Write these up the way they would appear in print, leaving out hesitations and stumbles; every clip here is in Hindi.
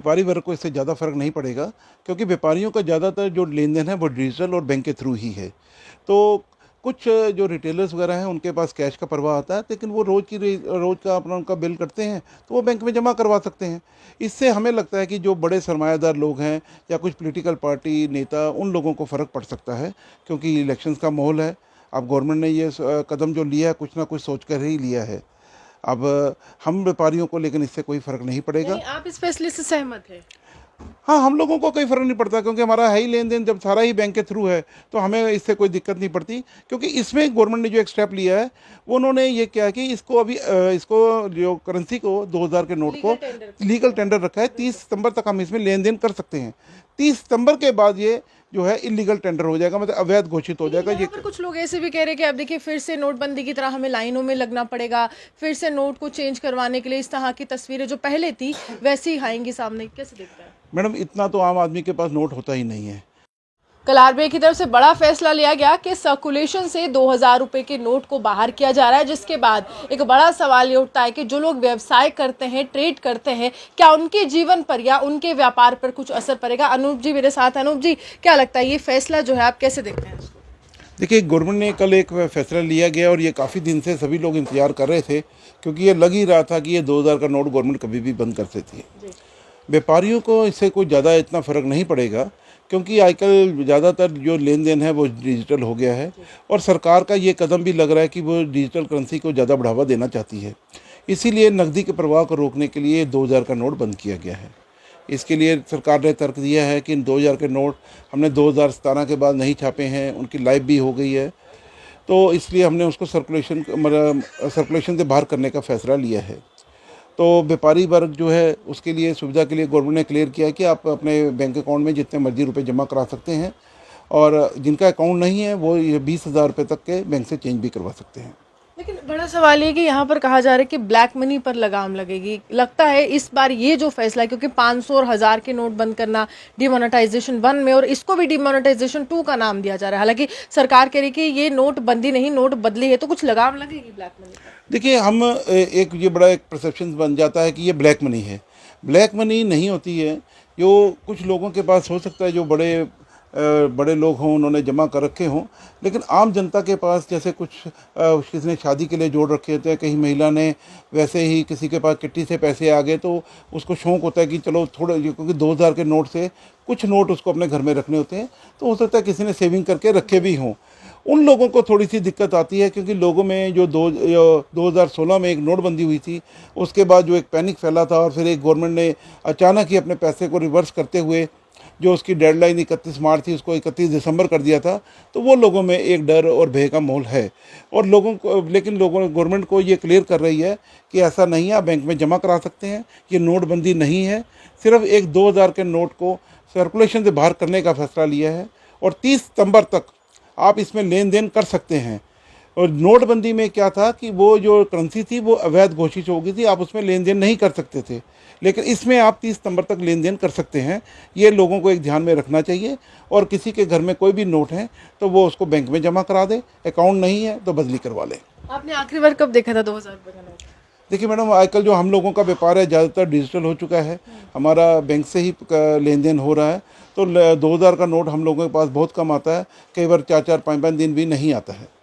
व्यापारी वर्ग को इससे ज़्यादा फ़र्क नहीं पड़ेगा, क्योंकि व्यापारियों का ज़्यादातर जो लेन देन है वो डिजिटल और बैंक के थ्रू ही है। तो कुछ जो रिटेलर्स वगैरह हैं उनके पास कैश का प्रवाह आता है, लेकिन वो रोज़ का अपना उनका बिल करते हैं तो वो बैंक में जमा करवा सकते हैं। इससे हमें लगता है कि जो बड़े सरमायादार लोग हैं या कुछ पॉलिटिकल पार्टी नेता, उन लोगों को फ़र्क पड़ सकता है, क्योंकि इलेक्शंस का माहौल है। अब गवर्नमेंट ने ये कदम जो लिया है कुछ ना कुछ सोच कर ही लिया है। अब हम व्यापारियों को लेकिन इससे कोई फ़र्क नहीं पड़ेगा। नहीं, आप इस फैसले से सहमत हैं? हाँ, हम लोगों को कोई फ़र्क नहीं पड़ता, क्योंकि हमारा है ही लेन-देन जब सारा ही बैंक के थ्रू है, तो हमें इससे कोई दिक्कत नहीं पड़ती। क्योंकि इसमें गवर्नमेंट ने जो एक स्टेप लिया है, वो उन्होंने ये किया कि इसको अभी इसको जो करेंसी को 2000 के नोट को लीगल टेंडर लीगल टेंडर रखा है। 30 सितंबर तक हम इसमें लेन-देन कर सकते हैं। 30 सितंबर के बाद ये जो है इल्लीगल टेंडर हो जाएगा, मतलब अवैध घोषित हो जाएगा। यहाँ पर कुछ लोग ऐसे भी कह रहे हैं कि अब देखिए फिर से नोटबंदी की तरह हमें लाइनों में लगना पड़ेगा, फिर से नोट को चेंज करवाने के लिए इस तरह की तस्वीरें जो पहले थी वैसी ही आएंगी सामने। कैसे देखता है? मैडम, इतना तो आम आदमी के पास नोट होता ही नहीं है। कल आरबीआई की तरफ से बड़ा फैसला लिया गया कि सर्कुलेशन से 2000 रुपए के नोट को बाहर किया जा रहा है, जिसके बाद एक बड़ा सवाल ये उठता है कि जो लोग व्यवसाय करते हैं, ट्रेड करते हैं, क्या उनके जीवन पर या उनके व्यापार पर कुछ असर पड़ेगा? अनूप जी मेरे साथ। अनूप जी, क्या लगता है ये फैसला जो है आप कैसे देखते हैं? देखिए, गवर्नमेंट ने कल एक फैसला लिया गया और ये काफ़ी दिन से सभी लोग इंतजार कर रहे थे, क्योंकि ये लग ही रहा था कि ये 2000 का नोट गवर्नमेंट कभी भी बंद कर सकती है। व्यापारियों को इससे कोई ज़्यादा इतना फ़र्क नहीं पड़ेगा, क्योंकि आजकल ज़्यादातर जो लेन देन है वो डिजिटल हो गया है, और सरकार का ये कदम भी लग रहा है कि वो डिजिटल करेंसी को ज़्यादा बढ़ावा देना चाहती है। इसीलिए नकदी के प्रवाह को रोकने के लिए 2000 का नोट बंद किया गया है। इसके लिए सरकार ने तर्क दिया है कि इन 2000 के नोट हमने 2017 के बाद नहीं छापे हैं, उनकी लाइफ भी हो गई है, तो इसलिए हमने उसको सर्कुलेशन से बाहर करने का फ़ैसला लिया है। तो व्यापारी वर्ग जो है उसके लिए सुविधा के लिए गवर्नमेंट ने क्लियर किया कि आप अपने बैंक अकाउंट में जितने मर्जी रुपए जमा करा सकते हैं, और जिनका अकाउंट नहीं है वो ये 20,000 रुपये तक के बैंक से चेंज भी करवा सकते हैं। लेकिन बड़ा सवाल ये कि यहाँ पर कहा जा रहा है कि ब्लैक मनी पर लगाम लगेगी। लगता है इस बार ये जो फैसला है, क्योंकि 500 और 1000 के नोट बंद करना डिमोनेटाइजेशन 1 में, और इसको भी डिमोनेटाइजेशन 2 का नाम दिया जा रहा है। हालांकि सरकार कह रही है कि ये नोट बंदी नहीं, नोट बदली है, तो कुछ लगाम लगेगी ब्लैक मनी पर? देखिए, हम एक ये बड़ा एक परसेप्शन बन जाता है कि ये ब्लैक मनी है। ब्लैक मनी नहीं होती है। जो कुछ लोगों के पास हो सकता है, जो बड़े लोग हों, उन्होंने जमा कर रखे हों, लेकिन आम जनता के पास जैसे कुछ किसी ने शादी के लिए जोड़ रखे होते हैं, कहीं महिला ने वैसे ही किसी के पास किट्टी से पैसे आ गए, तो उसको शौक़ होता है कि चलो थोड़े, क्योंकि 2000 के नोट से कुछ नोट उसको अपने घर में रखने होते हैं, तो हो सकता है किसी ने सेविंग करके रखे भी हों। उन लोगों को थोड़ी सी दिक्कत आती है, क्योंकि लोगों में जो 2016 में एक नोटबंदी हुई थी, उसके बाद जो एक पैनिक फैला था, और फिर एक गवर्नमेंट ने अचानक ही अपने पैसे को रिवर्स करते हुए जो उसकी डेडलाइन 31 मार्च थी उसको 31 दिसंबर कर दिया था, तो वो लोगों में एक डर और भय का माहौल है। और लेकिन गवर्नमेंट को ये क्लियर कर रही है कि ऐसा नहीं है, आप बैंक में जमा करा सकते हैं, ये नोटबंदी नहीं है। सिर्फ एक 2000 के नोट को सर्कुलेशन से बाहर करने का फैसला लिया है, और 30 सितंबर तक आप इसमें लेन देन कर सकते हैं। और नोटबंदी में क्या था कि वो जो करेंसी थी वो अवैध घोषित हो गई थी, आप उसमें लेन देन नहीं कर सकते थे, लेकिन इसमें आप 30 सितंबर तक लेन देन कर सकते हैं। ये लोगों को एक ध्यान में रखना चाहिए। और किसी के घर में कोई भी नोट है तो वो उसको बैंक में जमा करा दे, अकाउंट नहीं है तो बदली करवा ले। आपने आखिरी बार कब देखा था 2000 रुपए का नोट? देखिए मैडम, आजकल जो हम लोगों का व्यापार है ज़्यादातर डिजिटल हो चुका है, हमारा बैंक से ही लेन देन हो रहा है, तो 2000 का नोट हम लोगों के पास बहुत कम आता है, कई बार 4-4, 5-5 दिन भी नहीं आता है।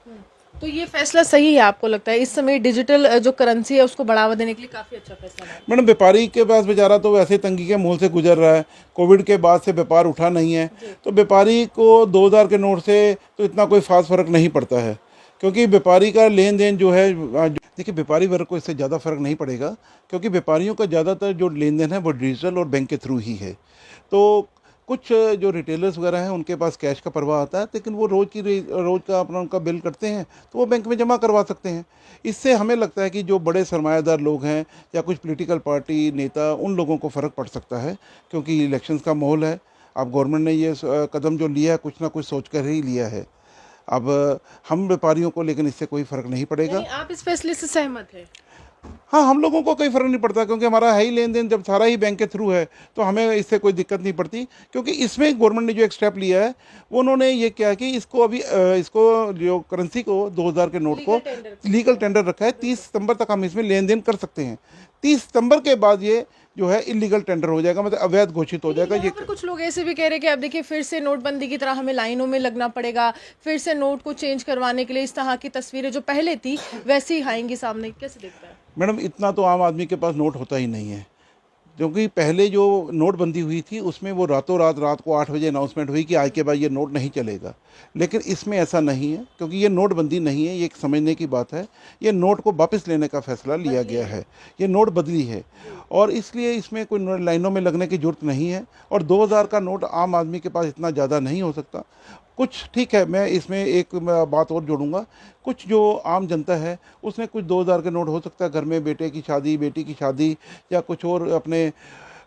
तो ये फैसला सही है आपको लगता है? इस समय डिजिटल जो करेंसी है उसको बढ़ावा देने के लिए काफी अच्छा फैसला है। मैडम, व्यापारी के पास बेचारा तो वैसे तंगी के मोल से गुजर रहा है, कोविड के बाद से व्यापार उठा नहीं है, तो व्यापारी को 2000 के नोट से तो इतना कोई खास फर्क नहीं पड़ता है, क्योंकि व्यापारी का लेन देन जो है, देखिए व्यापारी वर्ग को इससे ज़्यादा फर्क नहीं पड़ेगा, क्योंकि व्यापारियों का ज़्यादातर जो लेन देन है वो डिजिटल और बैंक के थ्रू ही है। तो कुछ जो रिटेलर्स वगैरह हैं उनके पास कैश का प्रवाह आता है, लेकिन वो रोज़ का अपना उनका बिल करते हैं तो वो बैंक में जमा करवा सकते हैं। इससे हमें लगता है कि जो बड़े सरमायादार लोग हैं या कुछ पॉलिटिकल पार्टी नेता, उन लोगों को फ़र्क पड़ सकता है, क्योंकि इलेक्शंस का माहौल है। अब गवर्नमेंट ने ये कदम जो लिया है कुछ ना कुछ सोच कर ही लिया है। अब हम व्यापारियों को लेकिन इससे कोई फ़र्क नहीं पड़ेगा। नहीं, आप इस फैसले से सहमत हैं? हाँ, हम लोगों को कोई फ़र्क नहीं पड़ता, क्योंकि हमारा है ही लेन देन, जब सारा ही बैंक के थ्रू है तो हमें इससे कोई दिक्कत नहीं पड़ती। क्योंकि इसमें गवर्नमेंट ने जो एक स्टेप लिया है, वो उन्होंने ये किया है कि इसको अभी इसको जो करेंसी को 2000 के नोट को लीगल टेंडर रखा है। 30 सितंबर तक हम इसमें लेन देन कर सकते हैं। 30 सितंबर के बाद ये जो है इलीगल टेंडर हो जाएगा, मतलब अवैध घोषित हो जाएगा। यहाँ पर कुछ लोग ऐसे भी कह रहे हैं कि अब देखिए फिर से नोटबंदी की तरह हमें लाइनों में लगना पड़ेगा, फिर से नोट को चेंज करवाने के लिए इस तरह की तस्वीरें जो पहले थी वैसी ही आएंगी सामने। कैसे देखता है? मैडम, इतना तो आम आदमी के पास नोट होता ही नहीं है, क्योंकि पहले जो नोटबंदी हुई थी उसमें वो रातों रात को 8 बजे अनाउंसमेंट हुई कि आज के बाद ये नोट नहीं चलेगा। लेकिन इसमें ऐसा नहीं है, क्योंकि ये नोटबंदी नहीं है, ये एक समझने की बात है। ये नोट को वापस लेने का फैसला लिया गया है, ये नोट बदली है, और इसलिए इसमें कोई लाइनों में लगने की ज़रूरत नहीं है। और 2000 का नोट आम आदमी के पास इतना ज़्यादा नहीं हो सकता। कुछ ठीक है, मैं इसमें एक बात और जोड़ूंगा। कुछ जो आम जनता है उसने कुछ 2000 के नोट हो सकता है घर में बेटे की शादी, बेटी की शादी, या कुछ और अपने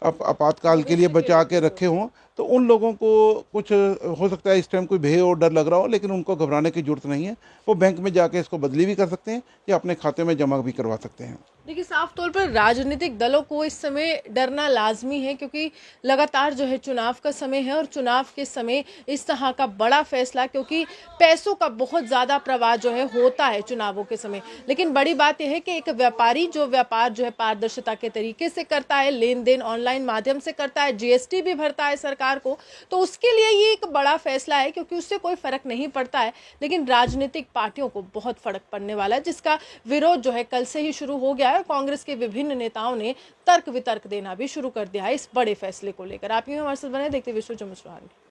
आपातकाल के लिए बचा के रखे हों, तो उन लोगों को कुछ हो सकता है इस टाइम कोई भय और डर लग रहा हो, लेकिन उनको घबराने की ज़रूरत नहीं है। वो बैंक में जाके इसको बदली भी कर सकते हैं या अपने खाते में जमा भी करवा सकते हैं। देखिए साफ तौर पर राजनीतिक दलों को इस समय डरना लाजमी है, क्योंकि लगातार जो है चुनाव का समय है और चुनाव के समय इस तरह का बड़ा फैसला, क्योंकि पैसों का बहुत ज़्यादा प्रवाह जो है होता है चुनावों के समय। लेकिन बड़ी बात यह है कि एक व्यापारी जो व्यापार जो है पारदर्शिता के तरीके से करता है, लेन देन ऑनलाइन माध्यम से करता है, जीएसटी भी भरता है सरकार को, तो उसके लिए ये एक बड़ा फैसला है, क्योंकि उससे कोई फर्क नहीं पड़ता है। लेकिन राजनीतिक पार्टियों को बहुत फर्क पड़ने वाला है, जिसका विरोध जो है कल से ही शुरू हो गया है। कांग्रेस के विभिन्न नेताओं ने तर्क वितर्क देना भी शुरू कर दिया है इस बड़े फैसले को लेकर। आप यूं हमारे साथ बने देखते विश्व जो मुस्कुराहट।